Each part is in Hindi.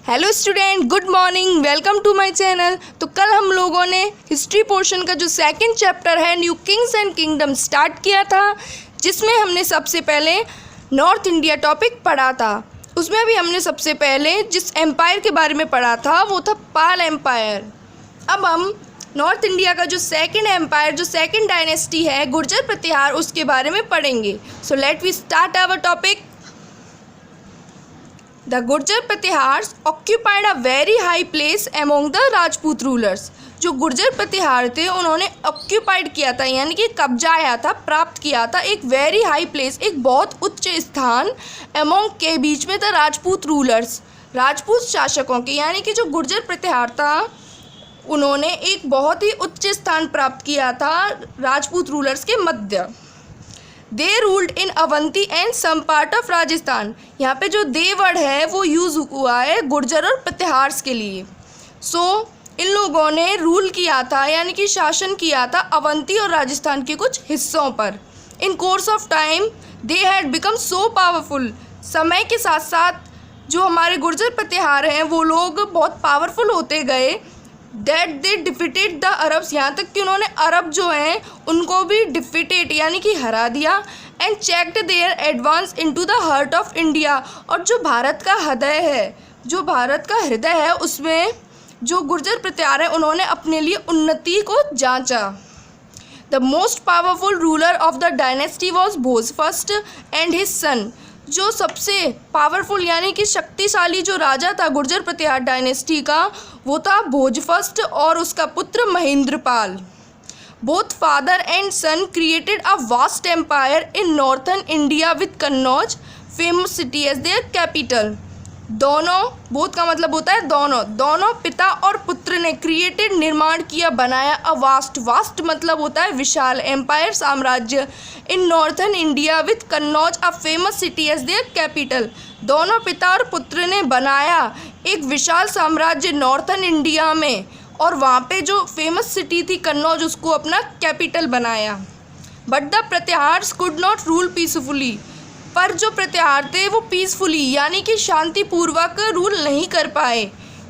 Hello student, good morning, welcome to my channel. तो कल हम लोगों ने हिस्ट्री पोर्शन का जो सेकंड चैप्टर है new kings and kingdom start किया था, जिसमें हमने सबसे पहले नॉर्थ इंडिया टॉपिक पढ़ा था। उसमें भी हमने सबसे पहले जिस एम्पायर के बारे में पढ़ा था वो था पाल एम्पायर। अब हम नॉर्थ इंडिया का जो सेकंड एम्पायर, जो सेकंड डायनेस्टी है गुर्जर प्रतिहार, उसके बारे में पढ़ेंगे। So let we start our topic. The Gurjar Pratihars occupied a very high place among the Rajput rulers। जो गुर्जर प्रतिहार थे उन्होंने ऑक्यूपाइड किया था, यानी कि कब्जाया था, प्राप्त किया था एक वेरी हाई प्लेस, एक बहुत उच्च स्थान एमोंग के बीच में था राजपूत रूलर्स, राजपूत शासकों के। यानी कि जो गुर्जर प्रतिहार था उन्होंने एक बहुत ही उच्च स्थान प्राप्त किया था राजपूत रूलर्स के मध्य। They ruled in Avanti and some part of Rajasthan. यहाँ पे जो दे वर्ड है वो यूज़ हुआ है गुर्जर और प्रतिहार्स के लिए। इन लोगों ने रूल किया था, यानी कि शासन किया था अवंती और राजस्थान के कुछ हिस्सों पर। In course of time they had become so powerful. समय के साथ साथ जो हमारे गुर्जर प्रतिहार हैं वो लोग बहुत पावरफुल होते गए। That they defeated the Arabs, यहाँ तक कि उन्होंने अरब जो हैं उनको भी डिफिटेड यानी कि हरा दिया। And checked their advance into the heart of India. और जो भारत का हृदय है, जो भारत का हृदय है उसमें जो गुर्जर प्रतिहार है उन्होंने अपने लिए उन्नति को जांचा। The most powerful ruler of the dynasty was Bhoj first and his son. जो सबसे पावरफुल यानी कि शक्तिशाली जो राजा था गुर्जर प्रतिहार डायनेस्टी का वो था भोज फर्स्ट और उसका पुत्र Mahendrapal. Both father and son created a vast empire in northern India with Kannauj famous city as their capital. दोनों, बोथ का मतलब होता है दोनों पिता और पुत्र ने क्रिएटेड निर्माण किया, बनाया अ वास्ट, वास्ट मतलब होता है विशाल, एम्पायर साम्राज्य in northern India with Kannauj a famous city as their capital. दोनों पिता और पुत्र ने बनाया एक विशाल साम्राज्य नॉर्थन इंडिया में और वहाँ पे जो फेमस सिटी थी कन्नौज उसको अपना कैपिटल बनाया। But the Pratiharas could not rule peacefully. पर जो प्रतिहार थे वो पीसफुली यानी कि शांतिपूर्वक रूल नहीं कर पाए।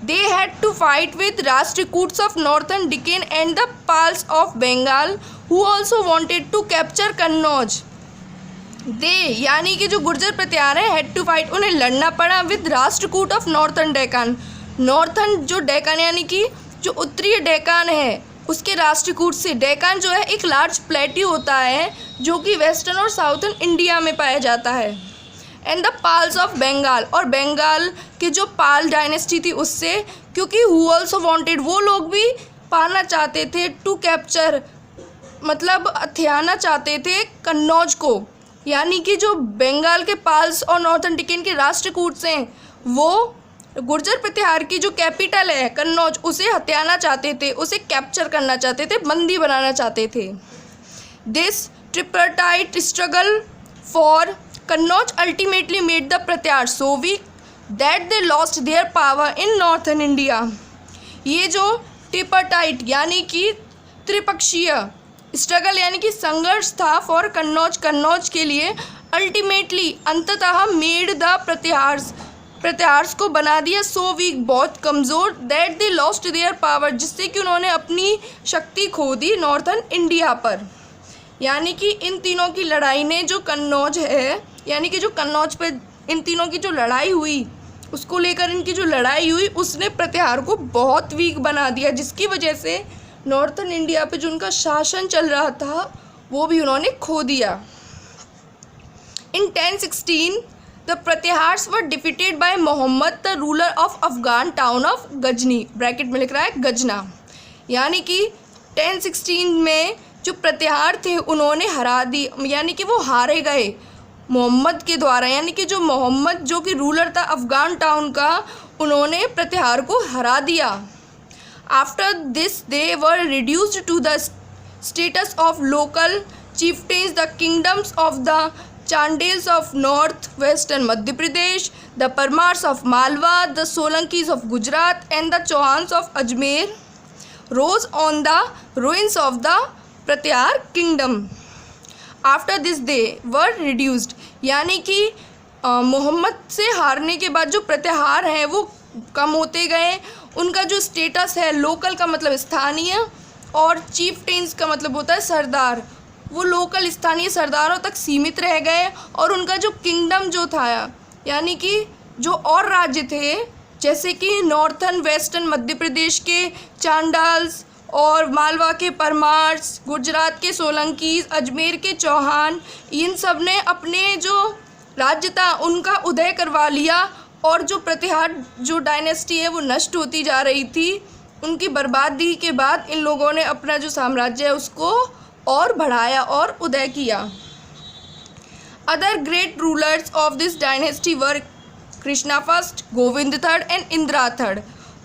They had to fight with Rashtrakutas of northern Deccan and the Palas of Bengal who also wanted to capture Kannauj. They यानी कि जो गुर्जर प्रतिहार है हैड टू फाइट, उन्हें लड़ना पड़ा with Rashtrakuta of northern Deccan. Northern जो डेकान यानी कि जो उत्तरीय डेकान है उसके राष्ट्रकूट से। डेकान जो है एक लार्ज प्लेट्यू होता है जो कि वेस्टर्न और साउथर्न इंडिया में पाया जाता है। And the Palas of Bengal, और बंगाल के जो पाल डायनेस्टी थी उससे, क्योंकि हु ऑल्सो वांटेड, वो लोग भी पाना चाहते थे, टू कैप्चर मतलब हथियाना चाहते थे कन्नौज को। यानी कि जो बंगाल के पाल्स और नॉर्थन डिकेन के राष्ट्रकूट हैं वो गुर्जर प्रतिहार की जो कैपिटल है कन्नौज उसे हथियाना चाहते थे, उसे कैप्चर करना चाहते थे, बंदी बनाना चाहते थे। This tripartite struggle for Kannauj ultimately made the Pratihara so weak that they lost their power in northern India. ये जो ट्रिपरटाइट यानी कि त्रिपक्षीय स्ट्रगल यानी कि संघर्ष था फॉर कन्नौज के लिए, अल्टीमेटली अंततः मेड द प्रतिहार्स को बना दिया सो वीक, बहुत कमज़ोर, that they lost their power, जिससे कि उन्होंने अपनी शक्ति खो दी नॉर्थन इंडिया पर। यानी कि इन तीनों की लड़ाई ने जो कन्नौज है, यानी कि जो कन्नौज पे इन तीनों की जो लड़ाई हुई उसको लेकर इनकी जो लड़ाई हुई उसने प्रतिहार को बहुत वीक बना दिया, जिसकी वजह से नॉर्थन इंडिया पे जो उनका शासन चल रहा था वो भी उन्होंने खो दिया। इन 1016 The Pratihars were defeated by Muhammad, the ruler of Afghan town of Ghazni, bracket में लिख रहा है गजना। यानी कि 1016 में जो प्रतिहार थे उन्होंने हरा दी, यानी कि वो हारे गए मोहम्मद के द्वारा। यानी कि जो मोहम्मद जो कि रूलर था अफगान टाउन का, उन्होंने प्रतिहार को हरा दिया। After this they were reduced to the status of local chieftains, the kingdoms of the Chandels of north western Madhya Pradesh, the Parmars of Malwa, the Solankis of Gujarat and the Chauhans of Ajmer rose on the ruins of the Pratihar kingdom. After this they were reduced, यानी कि मोहम्मद से हारने के बाद जो प्रतिहार हैं वो कम होते गए। उनका जो स्टेटस है, लोकल का मतलब स्थानीय और चीफटेन्स का मतलब होता है सरदार, वो लोकल स्थानीय सरदारों तक सीमित रह गए। और उनका जो किंगडम जो था, यानी कि जो और राज्य थे, जैसे कि नॉर्थन वेस्टर्न मध्य प्रदेश के चांडाल्स और मालवा के परमार्स, गुजरात के सोलंकीज, अजमेर के चौहान, इन सब ने अपने जो राज्य था उनका उदय करवा लिया। और जो प्रतिहार जो डायनेस्टी है वो नष्ट होती जा रही थी। उनकी बर्बादी के बाद इन लोगों ने अपना जो साम्राज्य है उसको और बढ़ाया और उदय किया। Other great rulers of this dynasty were Krishna first, Govind third and Indira third.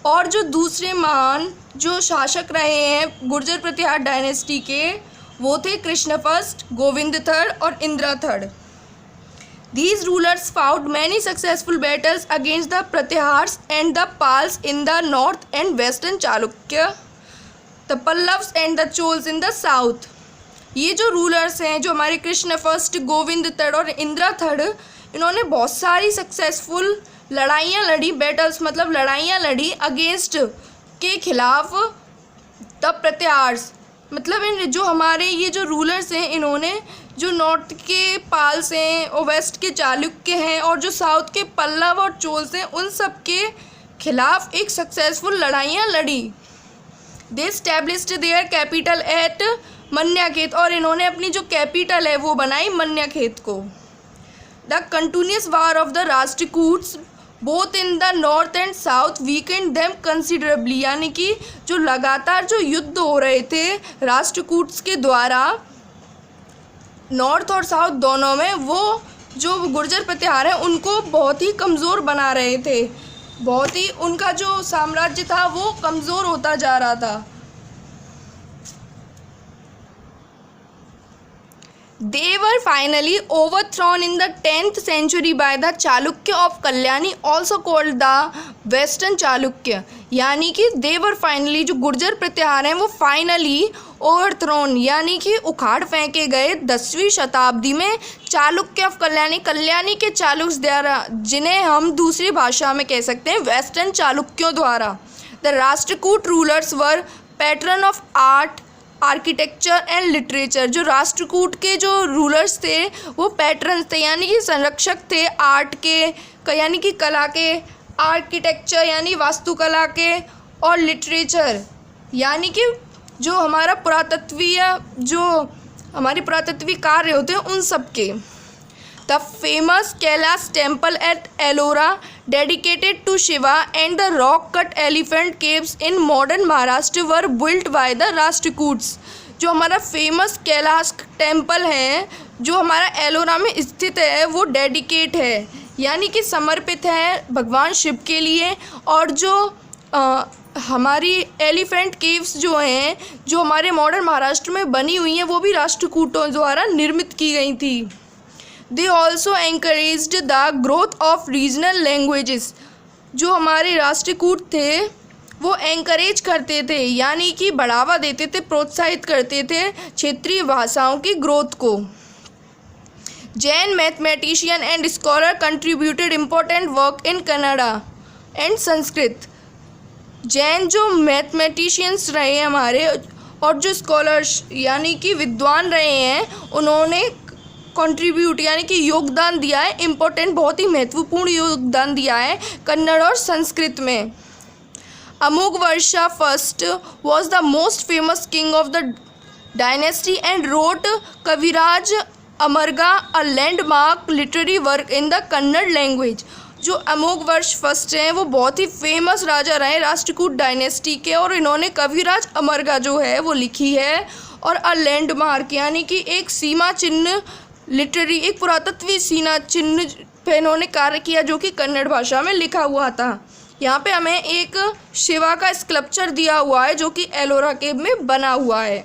और जो दूसरे महान जो शासक रहे हैं गुर्जर प्रतिहार डायनेस्टी के, वो थे कृष्ण फर्स्ट, गोविंद थर्ड और Indira third. These rulers fought many successful battles against the Pratihars and the Pals in the north and western Chalukya, the Pallavas and the Chols in the south। ये जो रूलर्स हैं, जो हमारे कृष्ण फर्स्ट, गोविंद थर्ड और इंदिरा थर्ड, इन्होंने बहुत सारी सक्सेसफुल लड़ाइयाँ लड़ी, बैटल्स मतलब लड़ाइयाँ लड़ी अगेंस्ट के खिलाफ द प्रतिहार्स। मतलब इन जो हमारे ये जो रूलर्स हैं, इन्होंने जो नॉर्थ के पाल्स हैं और वेस्ट के चालुक्य हैं और जो साउथ के पल्लव और चोल्स हैं, उन सब के खिलाफ एक सक्सेसफुल लड़ाइयाँ लड़ी। दे एस्टैब्लिश्ड देयर कैपिटल एट मन्याखेत, और इन्होंने अपनी जो कैपिटल है वो बनाई मन्याखेत को। The continuous war of the Rashtrakutas both in the north and south weakened them considerably, यानी कि जो लगातार जो युद्ध हो रहे थे राष्ट्रकूट्स के द्वारा नॉर्थ और साउथ दोनों में, वो जो गुर्जर प्रतिहार हैं उनको बहुत ही कमज़ोर बना रहे थे। बहुत ही उनका जो साम्राज्य था वो कमज़ोर होता जा रहा था। They were finally overthrown in the 10th century by the Chalukya of Kalyani, also called the Western Chalukya। यानी कि they were finally, जो गुर्जर प्रतिहार हैं वो फाइनली ओवरथ्रोन यानी कि उखाड़ फेंके गए 10वीं शताब्दी में चालुक्य ऑफ कल्याणी, कल्याणी के चालुक्य द्वारा, जिन्हें हम दूसरी भाषा में कह सकते हैं वेस्टर्न चालुक्यों द्वारा। The Rashtrakuta rulers were pattern of art, architecture and literature. जो राष्ट्रकूट के जो रूलर्स थे वो पैट्रन थे, यानी कि संरक्षक थे आर्ट के, यानी कि कला के, आर्किटेक्चर यानी वास्तुकला के, और लिटरेचर यानी कि जो हमारा पुरातत्वीय, जो हमारे पुरातत्वीय कार्य होते हैं उन सब के। The famous Kailash temple at Ellora dedicated to Shiva and the rock cut elephant caves in modern Maharashtra were built by the Rashtrakuts। जो हमारा फेमस कैलाश टेम्पल है जो हमारा एलोरा में स्थित है वो डेडिकेट है, यानी कि समर्पित है भगवान शिव के लिए। और जो हमारी एलिफेंट केव्स जो हैं जो हमारे मॉडर्न महाराष्ट्र में बनी हुई हैं वो भी राष्ट्रकूटों द्वारा निर्मित की गई थी। They also encouraged the growth of regional languages। जो हमारे राष्ट्रकूट थे वो एंकरेज करते थे यानी कि बढ़ावा देते थे, प्रोत्साहित करते थे क्षेत्रीय भाषाओं की ग्रोथ को। Jain mathematician and scholar contributed important work in Kannada and Sanskrit. Jain जो मैथमेटिशियंस रहे हमारे और जो स्कॉलर्स यानी कि विद्वान रहे हैं, उन्होंने कंट्रीब्यूट यानी कि योगदान दिया है, इम्पोर्टेंट बहुत ही महत्वपूर्ण योगदान दिया है कन्नड़ और संस्कृत में। Amoghavarsha first was the most famous king of the dynasty and wrote Kavirajamarga a landmark literary work in the Kannada language. जो अमोघवर्ष फर्स्ट हैं वो बहुत ही फेमस राजा रहे राष्ट्रकूट डायनेस्टी के, और इन्होंने कविराज अमरगा जो है वो लिखी है। और अ लैंडमार्क यानी कि एक सीमा चिन्ह, लिटरेरी एक पुरातत्वीय सीमा चिन्ह पे इन्होंने कार्य किया जो कि कन्नड़ भाषा में लिखा हुआ था। यहाँ पे हमें एक शिवा का स्कल्पचर दिया हुआ है जो कि एलोरा केव में बना हुआ है।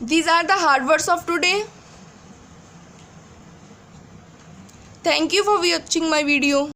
These are the hard words of today. Thank you for watching my video.